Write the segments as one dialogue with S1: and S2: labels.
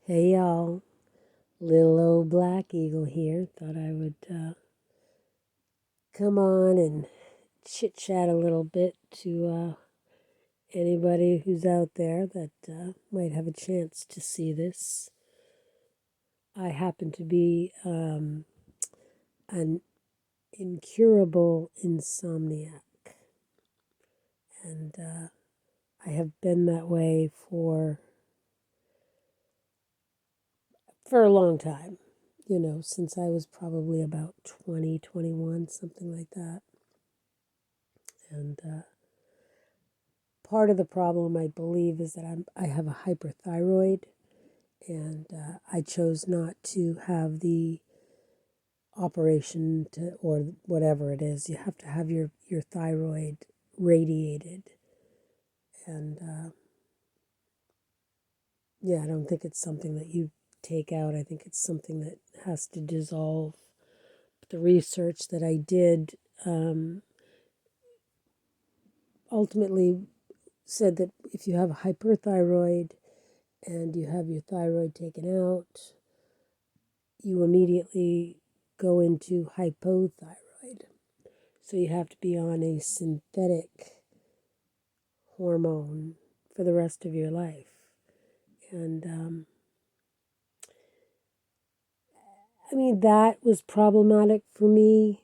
S1: Hey y'all, little old Black Eagle here. Thought I would come on and chit chat a little bit to anybody who's out there that might have a chance to see this. I happen to be an incurable insomniac, and I have been that way for a long time. Since I was probably about 20, 21, something like that. And part of the problem, I believe, is that I have a hyperthyroid, and I chose not to have the operation or whatever it is. You have to have your thyroid radiated, and yeah, I don't think it's something that you take out. I think it's something that has to dissolve. But the research that I did ultimately said that if you have a hyperthyroid and you have your thyroid taken out, you immediately go into hypothyroid. So you have to be on a synthetic hormone for the rest of your life. And I mean, that was problematic for me,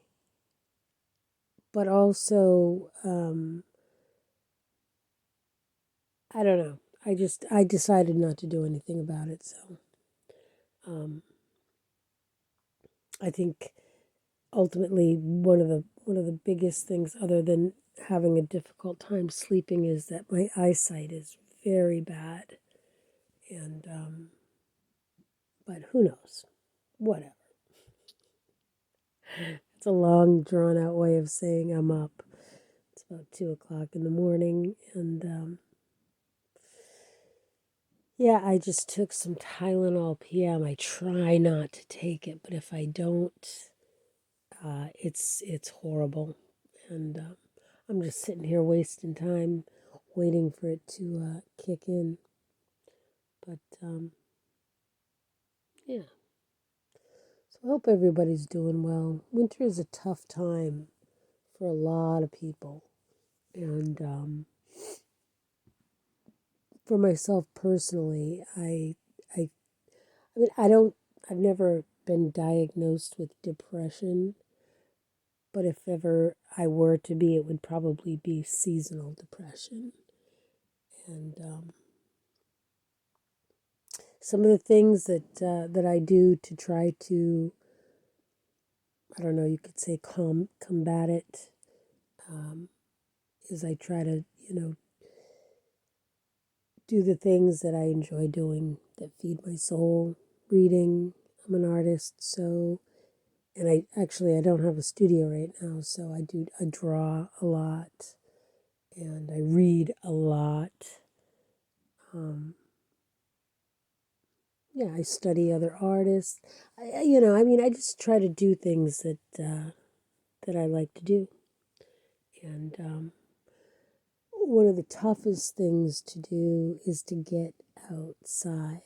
S1: but also, I don't know. I decided not to do anything about it. So um, I think ultimately one of the biggest things, other than having a difficult time sleeping, is that my eyesight is very bad. And but who knows? Whatever. It's a long, drawn out way of saying I'm up. It's about 2 o'clock in the morning, and yeah, I just took some Tylenol PM. I try not to take it, but if I don't, it's horrible, and I'm just sitting here wasting time, waiting for it to kick in. But yeah, so I hope everybody's doing well. Winter is a tough time for a lot of people, and for myself personally, I I mean, I've never been diagnosed with depression, but if ever I were to be, it would probably be seasonal depression. And some of the things that I do to try to, I don't know, you could say combat it, um, is I try to, do the things that I enjoy doing that feed my soul. Reading, I'm an artist, so, and I don't have a studio right now, so I draw a lot, and I read a lot. Yeah, I study other artists. I just try to do things that I like to do. And one of the toughest things to do is to get outside,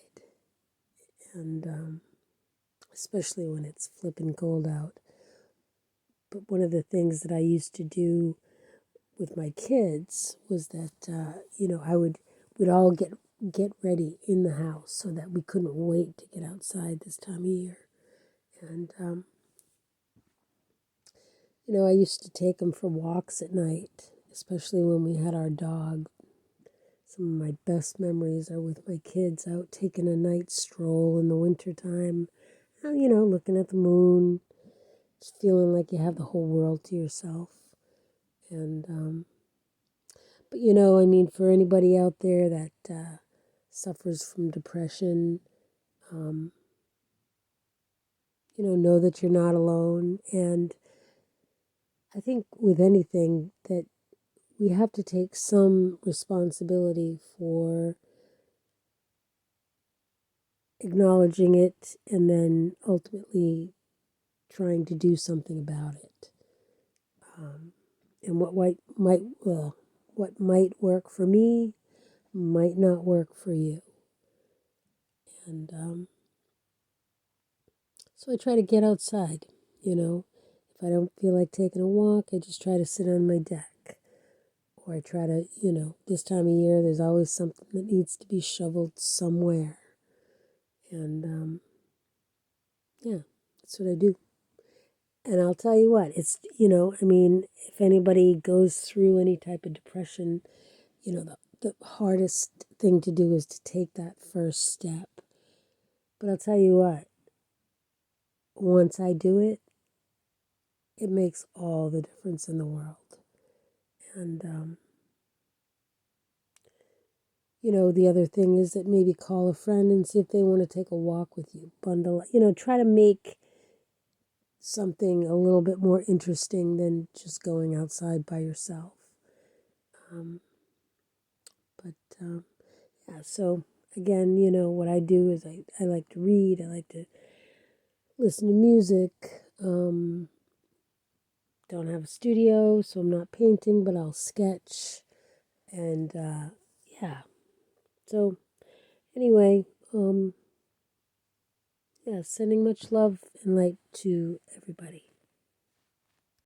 S1: and especially when it's flipping cold out. But one of the things that I used to do with my kids was that we'd all get ready in the house so that we couldn't wait to get outside this time of year. And I used to take them for walks at night, especially when we had our dog. Some of my best memories are with my kids out taking a night stroll in the wintertime, looking at the moon, just feeling like you have the whole world to yourself. And but I mean, for anybody out there that suffers from depression, um, know that you're not alone. And I think with anything that we have to take some responsibility for acknowledging it and then ultimately trying to do something about it. And what might work for me might not work for you. And so I try to get outside, you know. If I don't feel like taking a walk, I just try to sit on my deck. Or I try to, this time of year, there's always something that needs to be shoveled somewhere. And yeah, that's what I do. And I'll tell you what, it's, if anybody goes through any type of depression, the hardest thing to do is to take that first step. But I'll tell you what, once I do it, it makes all the difference in the world. And, the other thing is that maybe call a friend and see if they want to take a walk with you. Bundle, try to make something a little bit more interesting than just going outside by yourself. Um, but yeah, so again, what I do is I like to read, I like to listen to music. Don't have a studio, so I'm not painting, but I'll sketch. And yeah, so anyway, yeah, sending much love and light to everybody.